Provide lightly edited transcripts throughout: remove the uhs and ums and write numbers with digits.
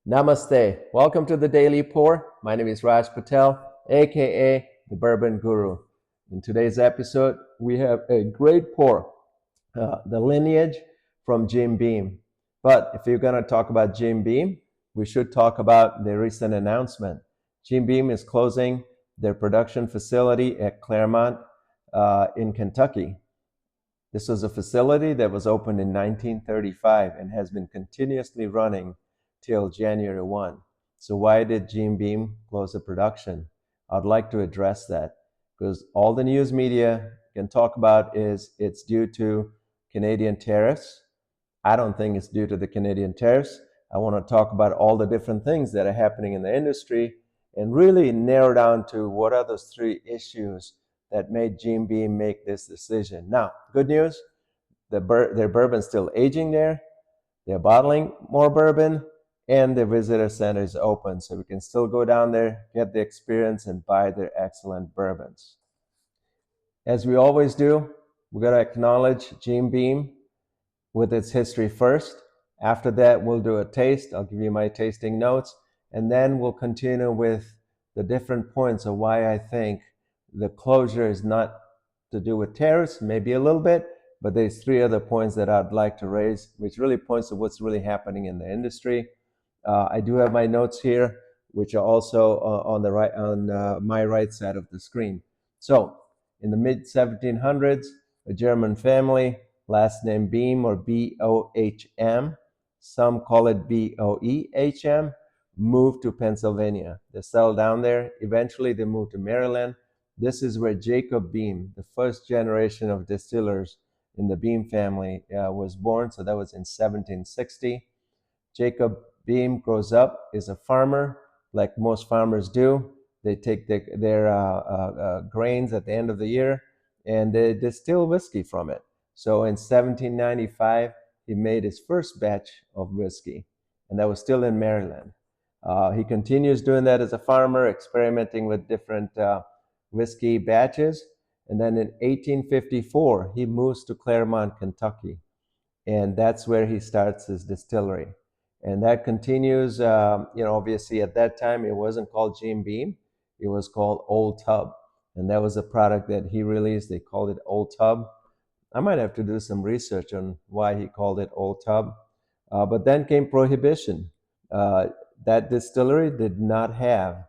Namaste. Welcome to the Daily Pour. My name is Raj Patel, aka the Bourbon Guru. In today's episode, we have a great pour, the lineage from Jim Beam. But if you're going to talk about Jim Beam, we should talk about the recent announcement. Jim Beam is closing their production facility at Clermont in Kentucky. This was a facility that was opened in 1935 and has been continuously running till January 1. So why did Jim Beam close the production? I'd like to address that because all the news media can talk about is it's due to Canadian tariffs. I don't think it's due to the Canadian tariffs. I want to talk about all the different things that are happening in the industry and really narrow down to what are those three issues that made Jim Beam make this decision. Now, good news, their bourbon's still aging there. They're bottling more bourbon, and the visitor center is open, so we can still go down there, get the experience, and buy their excellent bourbons. As we always do, we're going to acknowledge Jim Beam with its history first. After that, we'll do a taste. I'll give you my tasting notes, and then we'll continue with the different points of why I think the closure is not to do with tariffs, maybe a little bit, but there's three other points that I'd like to raise, which really points to what's really happening in the industry. I do have my notes here, which are also on the right, on my right side of the screen. So, in the mid 1700s, a German family, last name Beam or B-O-H-M, some call it B-O-E-H-M, moved to Pennsylvania. They settled down there. Eventually, they moved to Maryland. This is where Jacob Beam, the first generation of distillers in the Beam family, was born. So that was in 1760. Jacob Beam grows up, is a farmer, like most farmers do. They take their grains at the end of the year and they distill whiskey from it. So in 1795, he made his first batch of whiskey, and that was still in Maryland. He continues doing that as a farmer, experimenting with different whiskey batches. And then in 1854, he moves to Clermont, Kentucky. And that's where he starts his distillery. And that continues, obviously at that time, it wasn't called Jim Beam. It was called Old Tub. And that was a product that he released. They called it Old Tub. I might have to do some research on why he called it Old Tub. But then came Prohibition. That distillery did not have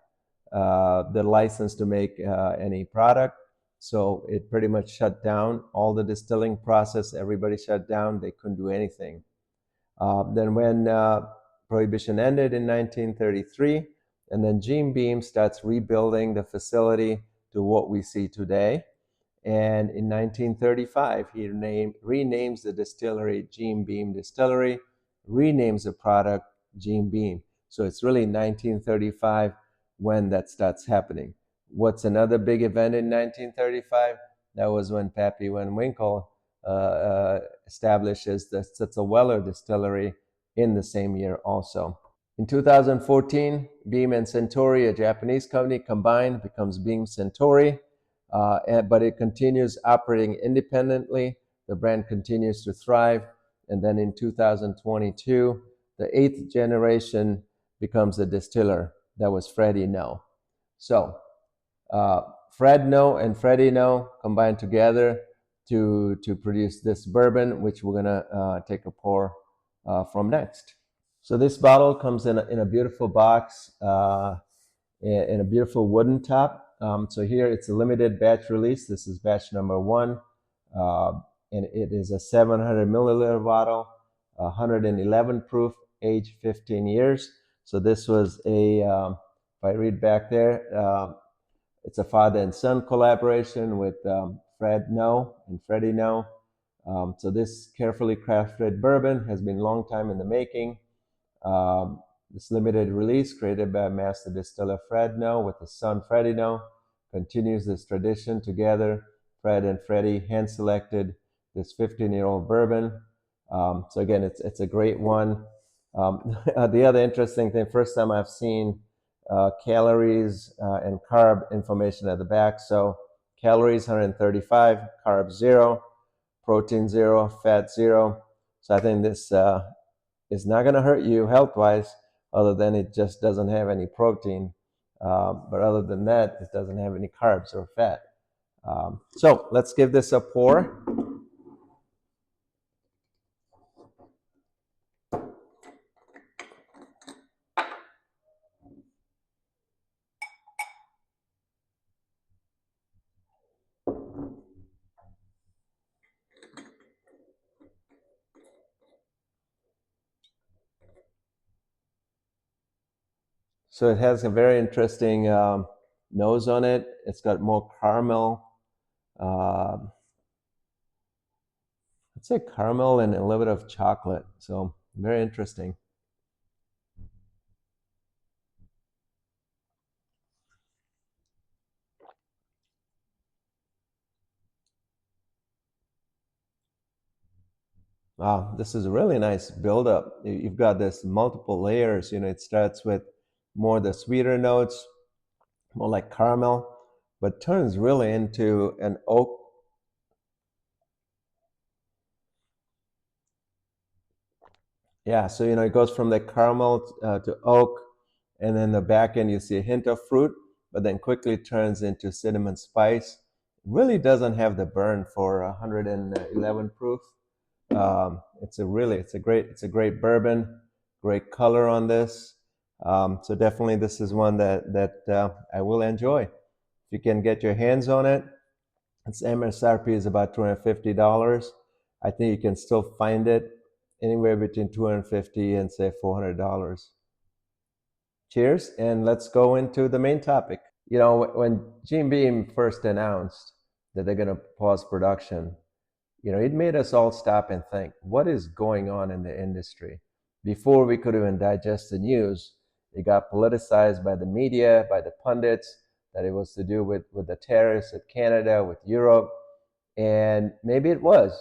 the license to make any product. So it pretty much shut down all the distilling process. Everybody shut down. They couldn't do anything. Then when Prohibition ended in 1933, and then Jim Beam starts rebuilding the facility to what we see today. And in 1935, he renames the distillery Jim Beam Distillery, renames the product Jim Beam. So it's really 1935 when that starts happening. What's another big event in 1935? That was when Pappy Van Winkle establishes the Weller Distillery in the same year also. In 2014, Beam and Centauri, a Japanese company, combined becomes Beam Centauri, but it continues operating independently. The brand continues to thrive. And then in 2022, the 8th generation becomes a distiller. That was Freddie No. So Fred No and Freddie No combined together to produce this bourbon, which we're gonna take a pour from next. So this bottle comes in a beautiful box, in a beautiful wooden top. So here it's a limited batch release. This is batch number 1, and it is a 700 milliliter bottle, 111 proof, age 15 years. So this was if I read back there, it's a father and son collaboration with Fred No and Freddie No. So this carefully crafted bourbon has been a long time in the making. This limited release, created by master distiller Fred No with his son Freddie No, continues this tradition together. Fred and Freddie hand-selected this 15-year-old bourbon. So again, it's a great one. The other interesting thing, first time I've seen calories and carb information at the back. So calories 135, carb 0, protein 0, fat 0. So I think this is not going to hurt you health-wise, other than it just doesn't have any protein. But other than that, it doesn't have any carbs or fat. So let's give this a pour. So it has a very interesting nose on it. It's got more caramel. Uh, I'd say caramel and a little bit of chocolate. So very interesting. Wow, this is a really nice buildup. You've got this multiple layers. It starts with more the sweeter notes, more like caramel, but turns really into an oak. Yeah, so it goes from the caramel to oak, and then the back end you see a hint of fruit, but then quickly turns into cinnamon spice. It really doesn't have the burn for 111 proof. It's a great bourbon, great color on this. So definitely this is one that I will enjoy. If you can get your hands on it, its MSRP is about $250. I think you can still find it anywhere between 250 and say $400. Cheers, and let's go into the main topic. When Jim Beam first announced that they're going to pause production, it made us all stop and think, what is going on in the industry? Before we could even digest the news, it got politicized by the media, by the pundits, that it was to do with the tariffs with Canada, with Europe, and maybe it was,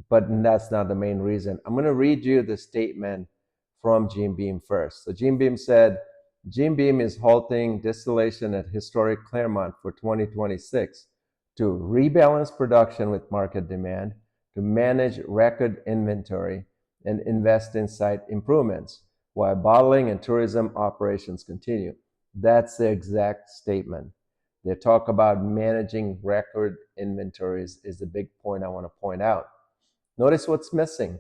but that's not the main reason. I'm going to read you the statement from Jim Beam first. So Jim Beam said, Jim Beam is halting distillation at historic Clermont for 2026 to rebalance production with market demand, to manage record inventory, and invest in site improvements while bottling and tourism operations continue. That's the exact statement. They talk about managing record inventories is the big point I want to point out. Notice what's missing.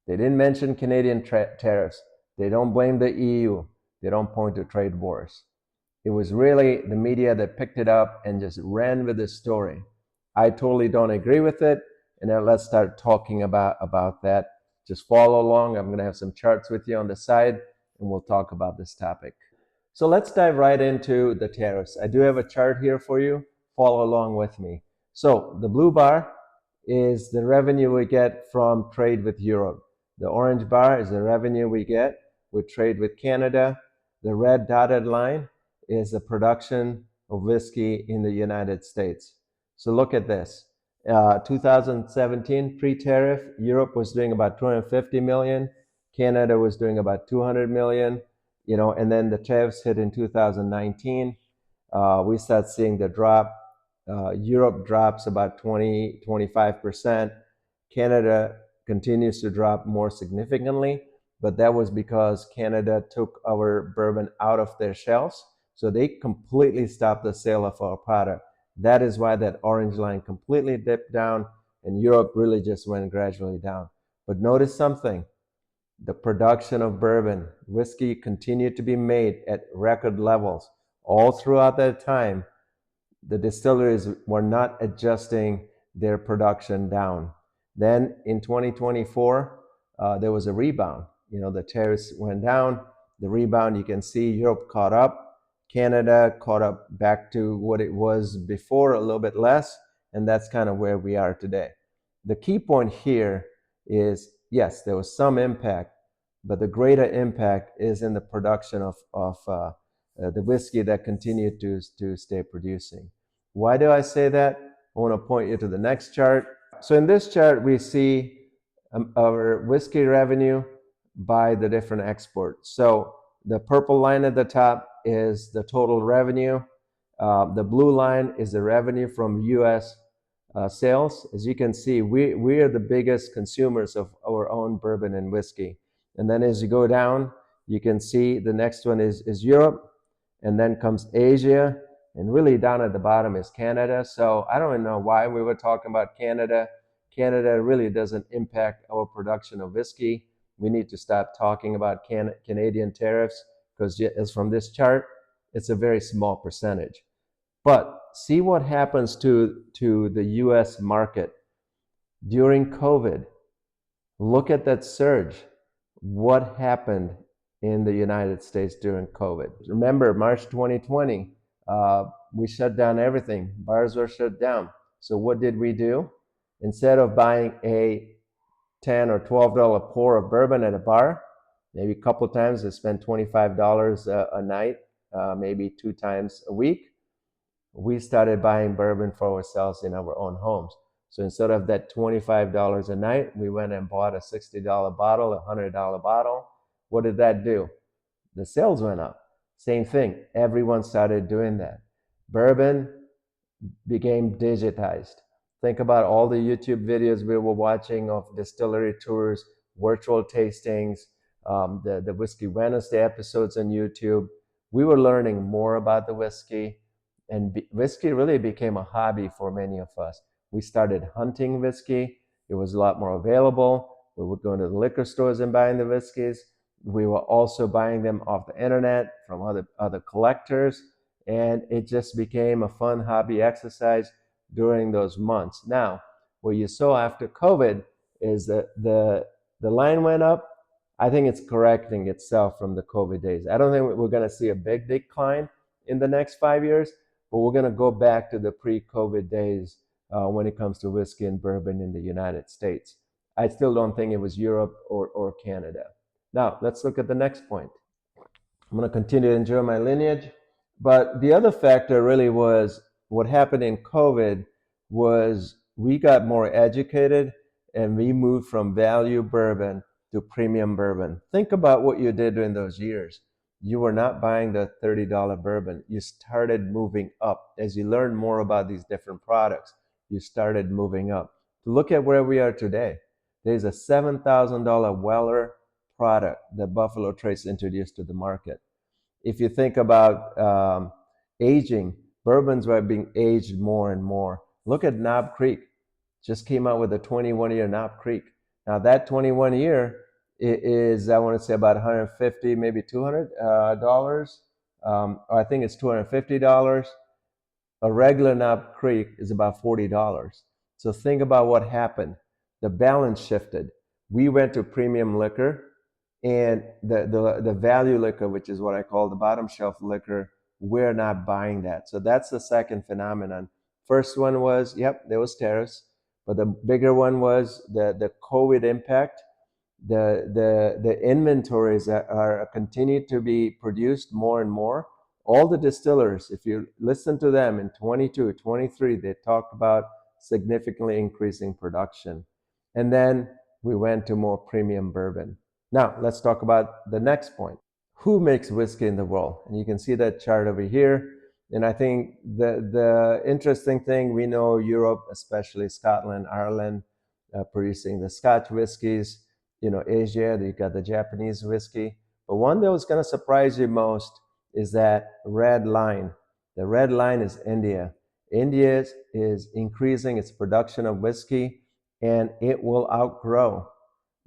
They didn't mention Canadian tariffs. They don't blame the EU. They don't point to trade wars. It was really the media that picked it up and just ran with the story. I totally don't agree with it. And then let's start talking about that. Just follow along. I'm going to have some charts with you on the side, and we'll talk about this topic. So let's dive right into the tariffs. I do have a chart here for you. Follow along with me. So the blue bar is the revenue we get from trade with Europe. The orange bar is the revenue we get with trade with Canada. The red dotted line is the production of whiskey in the United States. So look at this. 2017 pre-tariff, Europe was doing about 250 million. Canada was doing about 200 million. And then the tariffs hit in 2019. We start seeing the drop. Europe drops about 20-25%. Canada continues to drop more significantly, but that was because Canada took our bourbon out of their shelves. So they completely stopped the sale of our product. That is why that orange line completely dipped down, and Europe really just went gradually down. But notice something. The production of bourbon, whiskey continued to be made at record levels all throughout that time. The distilleries were not adjusting their production down. Then in 2024, there was a rebound. The tariffs went down. The rebound, you can see Europe caught up. Canada caught up back to what it was before, a little bit less. And that's kind of where we are today. The key point here is, yes, there was some impact, but the greater impact is in the production of the whiskey that continued to stay producing. Why do I say that? I want to point you to the next chart. So in this chart, we see our whiskey revenue by the different exports. So the purple line at the top is the total revenue. The blue line is the revenue from U.S. Sales. As you can see, we are the biggest consumers of our own bourbon and whiskey. And then as you go down, You can see the next one is Europe, and then comes Asia, and really down at the bottom is Canada. So I don't even know why we were talking about Canada. Canada really doesn't impact our production of whiskey. We need to stop talking about Canadian tariffs, because as from this chart, it's a very small percentage. But see what happens to the US market during COVID. Look at that surge. What happened in the United States during COVID? Remember, March 2020, we shut down everything. Bars were shut down. So what did we do? Instead of buying a $10 or $12 pour of bourbon at a bar, maybe a couple times I spent $25 a night, maybe 2 times a week, we started buying bourbon for ourselves in our own homes. So instead of that $25 a night, we went and bought a $60 bottle, a $100 bottle. What did that do? The sales went up. Same thing. Everyone started doing that. Bourbon became digitized. Think about all the YouTube videos we were watching of distillery tours, virtual tastings, the Whiskey Wednesday episodes on YouTube. We were learning more about the whiskey, and whiskey really became a hobby for many of us. We started hunting whiskey. It was a lot more available. We were going to the liquor stores and buying the whiskeys. We were also buying them off the internet from other collectors, and it just became a fun hobby exercise during those months. Now, what you saw after COVID is that the line went up. I think it's correcting itself from the COVID days. I don't think we're going to see a big decline in the next 5 years, but we're going to go back to the pre-COVID days when it comes to whiskey and bourbon in the United States. I still don't think it was Europe or Canada. Now, let's look at the next point. I'm going to continue to enjoy my lineage. But the other factor really was what happened in COVID was we got more educated and we moved from value bourbon to premium bourbon. Think about what you did during those years. You were not buying the $30 bourbon. You started moving up. As you learned more about these different products, you started moving up. Look at where we are today. There's a $7,000 Weller product that Buffalo Trace introduced to the market. If you think about aging, bourbons were being aged more and more. Look at Knob Creek. Just came out with a 21-year Knob Creek. Now that 21-year is, I want to say, about $150, maybe $200. I think it's $250. A regular Knob Creek is about $40. So think about what happened. The balance shifted. We went to premium liquor, and the value liquor, which is what I call the bottom shelf liquor, we're not buying that. So that's the second phenomenon. First one was, yep, there was tariffs, but the bigger one was the COVID impact. The inventories that are continued to be produced more and more. All the distillers, if you listen to them in 22, 23, they talked about significantly increasing production. And then we went to more premium bourbon. Now, let's talk about the next point. Who makes whiskey in the world? And you can see that chart over here. And I think the interesting thing, we know Europe, especially Scotland, Ireland, producing the Scotch whiskeys. You know, Asia, you got the Japanese whiskey. But one that was going to surprise you most is that red line. The red line is India. India is increasing its production of whiskey, and it will outgrow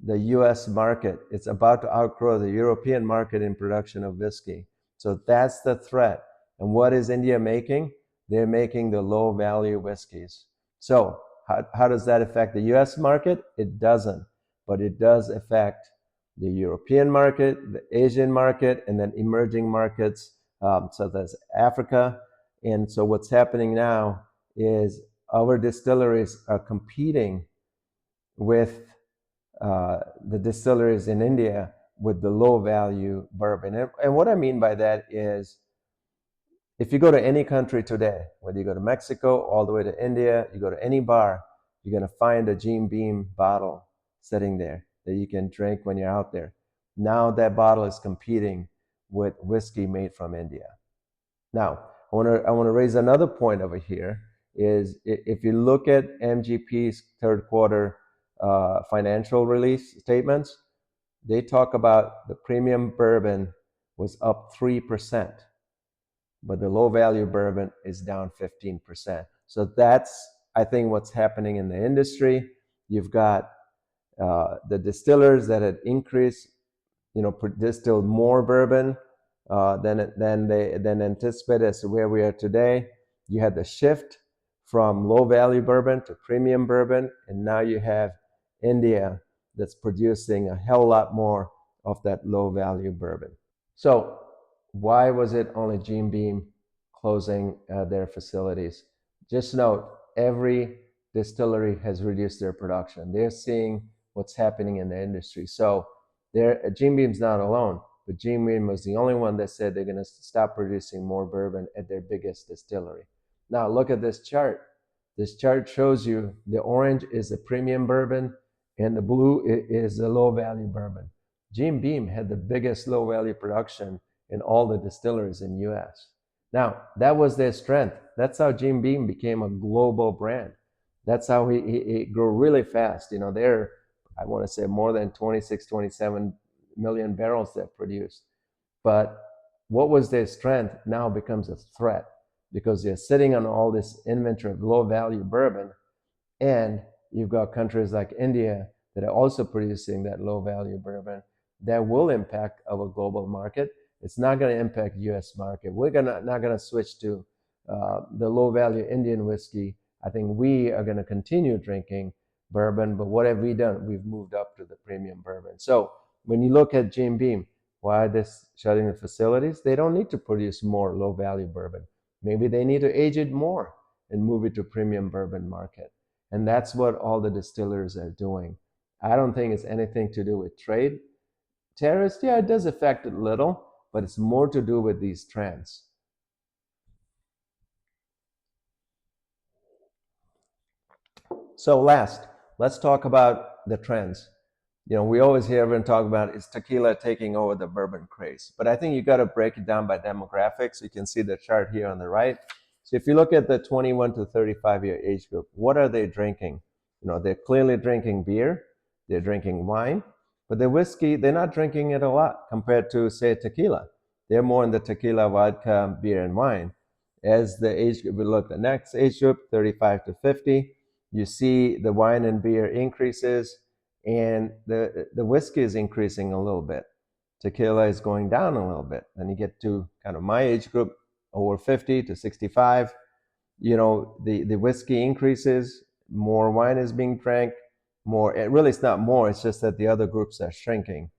the US market. It's about to outgrow the European market in production of whiskey. So that's the threat. And what is India making? They're making the low value whiskeys. So how does that affect the US market? It doesn't, but it does affect the European market, the Asian market, and then emerging markets such as Africa. And so what's happening now is our distilleries are competing with the distilleries in India with the low value bourbon. And what I mean by that is, if you go to any country today, whether you go to Mexico, all the way to India, you go to any bar, you're going to find a Jim Beam bottle sitting there that you can drink when you're out there. Now that bottle is competing with whiskey made from India. Now, I want to raise another point over here, is if you look at MGP's third quarter financial release statements, they talk about the premium bourbon was up 3%, but the low value bourbon is down 15%. So that's, I think, what's happening in the industry. You've got the distillers that had increased, distilled more bourbon than anticipated as to where we are today. You had the shift from low value bourbon to premium bourbon, and now you have India that's producing a hell lot more of that low value bourbon. So why was it only Jim Beam closing their facilities? Just note, every distillery has reduced their production. They're seeing what's happening in the industry. So Jim Beam's not alone, but Jim Beam was the only one that said they're going to stop producing more bourbon at their biggest distillery. Now look at this chart. This chart shows you the orange is a premium bourbon and the blue is a low value bourbon. Jim Beam had the biggest low value production in all the distilleries in US. Now, that was their strength. That's how Jim Beam became a global brand. That's how he grew really fast. They're, I want to say, more than 26, 27 million barrels they've produced. But what was their strength now becomes a threat because they're sitting on all this inventory of low value bourbon. And you've got countries like India that are also producing that low value bourbon that will impact our global market. It's not going to impact US market. We're not going to switch to the low value Indian whiskey. I think we are going to continue drinking bourbon, but what have we done? We've moved up to the premium bourbon. So when you look at Jim Beam, why are they shutting the facilities? They don't need to produce more low value bourbon. Maybe they need to age it more and move it to premium bourbon market. And that's what all the distillers are doing. I don't think it's anything to do with trade. Tariffs, yeah, it does affect it a little, but it's more to do with these trends. So last, let's talk about the trends. We always hear everyone talk about is tequila taking over the bourbon craze, but I think you got to break it down by demographics. You can see the chart here on the right. So if you look at the 21 to 35-year age group, what are they drinking? They're clearly drinking beer, they're drinking wine, but the whiskey, they're not drinking it a lot compared to, say, tequila. They're more in the tequila, vodka, beer, and wine. As the age group, we look at the next age group, 35 to 50, you see the wine and beer increases, and the whiskey is increasing a little bit. Tequila is going down a little bit. Then you get to kind of my age group, over 50 to 65, the whiskey increases, more wine is being drank, more, it's not more, it's just that the other groups are shrinking.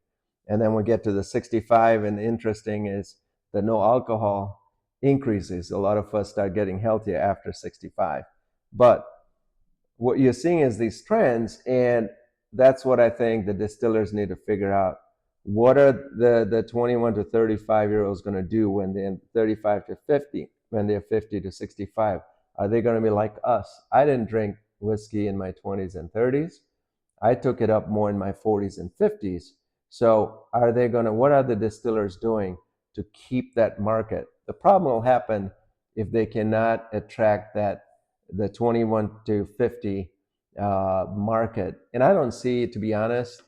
And then we get to the 65, and interesting is the no alcohol increases. A lot of us start getting healthier after 65. But what you're seeing is these trends, and that's what I think the distillers need to figure out. What are the 21 to 35-year-olds going to do when they're 35 to 50, when they're 50 to 65? Are they going to be like us? I didn't drink whiskey in my 20s and 30s. I took it up more in my 40s and 50s. So what are the distillers doing to keep that market? The problem will happen if they cannot attract the 21 to 50 market. And I don't see, to be honest,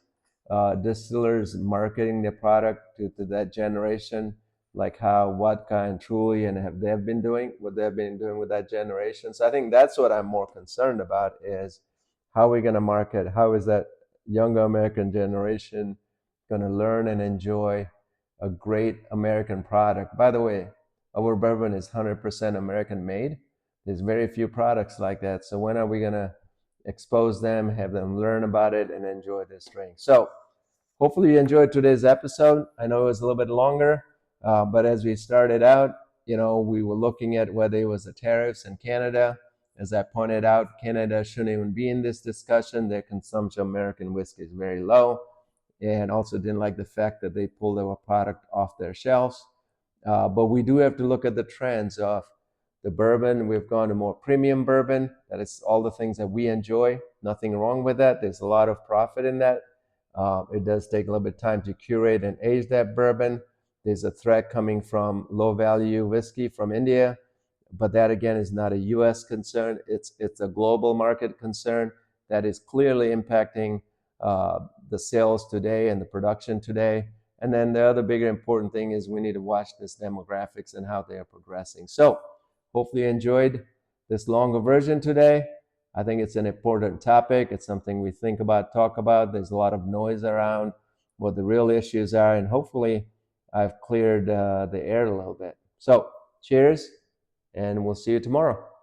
distillers marketing their product to that generation, like how Vodka and Truly and they've been doing what they've been doing with that generation. So I think that's what I'm more concerned about, is how are we going to market? How is that younger American generation going to learn and enjoy a great American product? By the way, our bourbon is 100% American made. There's very few products like that. So when are we going to expose them, have them learn about it, and enjoy this drink? So hopefully you enjoyed today's episode. I know it was a little bit longer, but as we started out, we were looking at whether it was the tariffs in Canada. As I pointed out, Canada shouldn't even be in this discussion. Their consumption of American whiskey is very low, and also didn't like the fact that they pulled our product off their shelves. But we do have to look at the trends of the bourbon. We've gone to more premium bourbon. That is all the things that we enjoy. Nothing wrong with that. There's a lot of profit in that. It does take a little bit of time to curate and age that bourbon. There's a threat coming from low value whiskey from India, but that again is not a US concern. It's a global market concern that is clearly impacting the sales today and the production today. And then the other bigger important thing is we need to watch this demographics and how they are progressing. So hopefully you enjoyed this longer version today. I think it's an important topic. It's something we think about, talk about. There's a lot of noise around what the real issues are, and hopefully I've cleared the air a little bit. So cheers, and we'll see you tomorrow.